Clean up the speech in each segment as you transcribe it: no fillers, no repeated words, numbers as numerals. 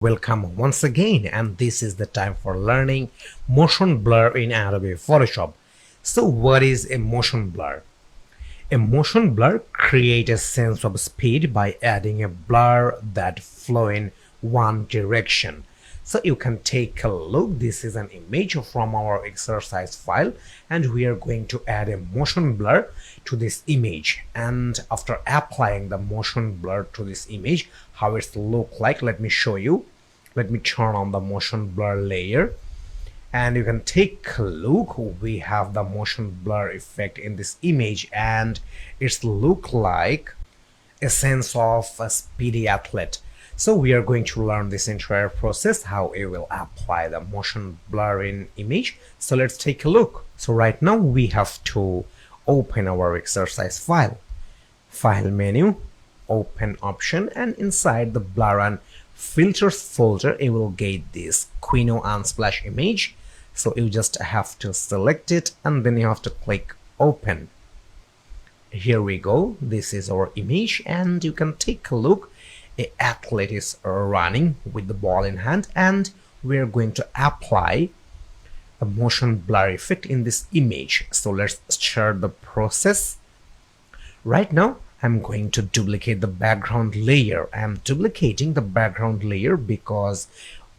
Welcome once again, and this is the time for learning motion blur in Adobe Photoshop. So what is a motion blur? A motion blur creates a sense of speed by adding a blur that flow in one direction. So you can take a look. This is an image from our exercise file, and we are going to add a motion blur to this image. And after applying the motion blur to this image, how it look like, let me show you. Let me turn on the motion blur layer, and you can take a look. We have the motion blur effect in this image, and it's look like a sense of a speedy athlete. So we are going to learn this entire process, how we will apply the motion blur in image. So let's take a look. So right now we have to open our exercise file menu, open option, and inside the blur and filters folder you will get this Quino Unsplash image. So you just have to select it, and then you have to click open. Here we go. This is our image, and you can take a look. An athlete is running with the ball in hand, and we're going to apply a motion blur effect in this image. So let's start the process. Right now I'm going to duplicate the background layer. I'm duplicating the background layer because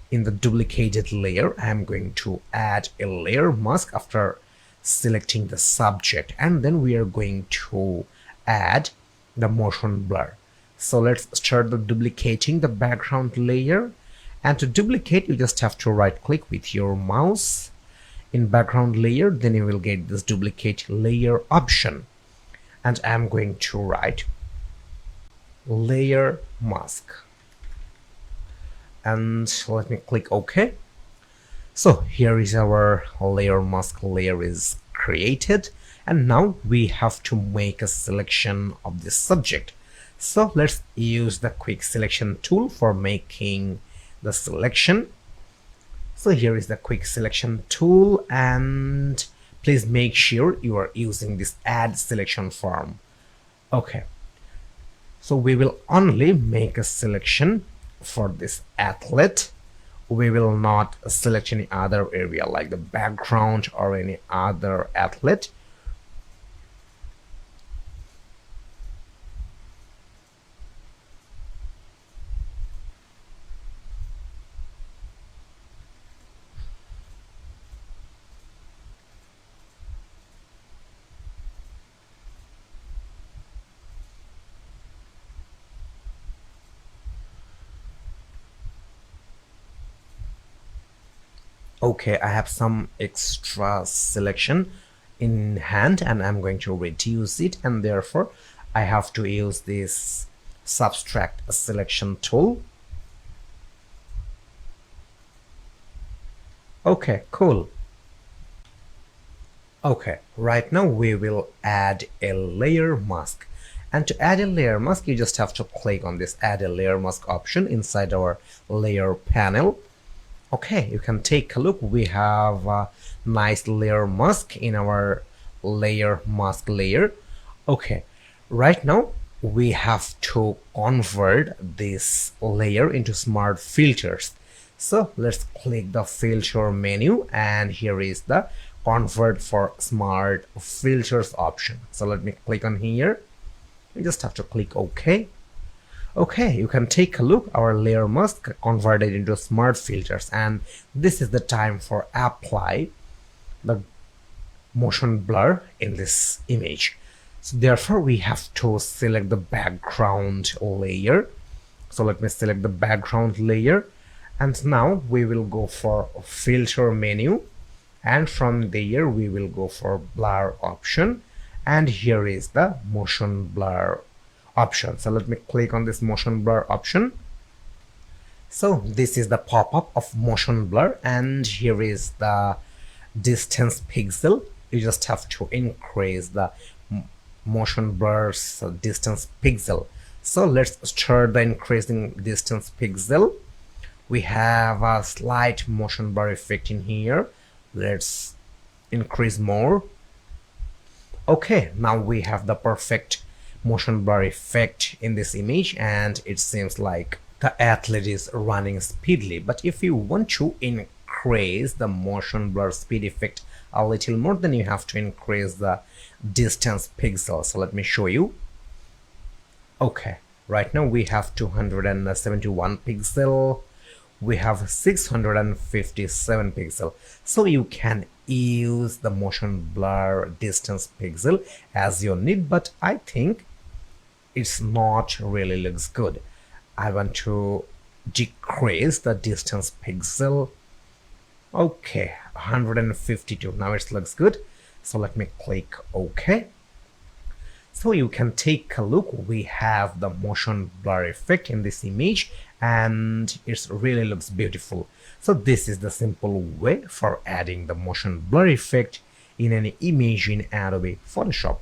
in the duplicated layer I'm going to add a layer mask after selecting the subject, and then we are going to add the motion blur. So let's start the duplicating the background layer, and to duplicate you just have to right click with your mouse in background layer, then you will get this duplicate layer option, and I'm going to write layer mask, and let me click OK. So here is our layer mask. Layer is created, and now we have to make a selection of the subject. So let's use the quick selection tool for making the selection. So here is the quick selection tool, and please make sure you are using this add selection form. Okay, so we will only make a selection for this athlete. We will not select any other area like the background or any other athlete. Okay, I have some extra selection in hand, and I'm going to reduce it, and therefore I have to use this subtract selection tool. Okay, cool. Okay, right now we will add a layer mask, and to add a layer mask you just have to click on this add a layer mask option inside our layer panel. Okay, you can take a look. We have a nice layer mask in our layer mask layer. Okay, right now we have to convert this layer into smart filters. So let's click the filter menu, and here is the convert for smart filters option. So let me click on here. You just have to click OK. Okay, you can take a look. Our layer mask converted into smart filters, and this is the time for apply the motion blur in this image. So therefore we have to select the background layer. So let me select the background layer, and now we will go for filter menu, and from there we will go for blur option, and here is the motion blur option. So let me click on this motion blur option. So this is the pop-up of motion blur, and here is the distance pixel. You just have to increase the motion blur's distance pixel. So let's start the increasing distance pixel. We have a slight motion blur effect in here. Let's increase more. Okay, now we have the perfect motion blur effect in this image, and it seems like the athlete is running speedily, but if you want to increase the motion blur speed effect a little more, then you have to increase the distance pixel. So let me show you. Okay, right now we have 271 pixel, we have 657 pixel, so you can use the motion blur distance pixel as you need, but I think it's not really looks good. I want to decrease the distance pixel. Okay, 152. Now it looks good. So let me click OK. So you can take a look. We have the motion blur effect in this image and it really looks beautiful. So this is the simple way for adding the motion blur effect in an image in Adobe Photoshop.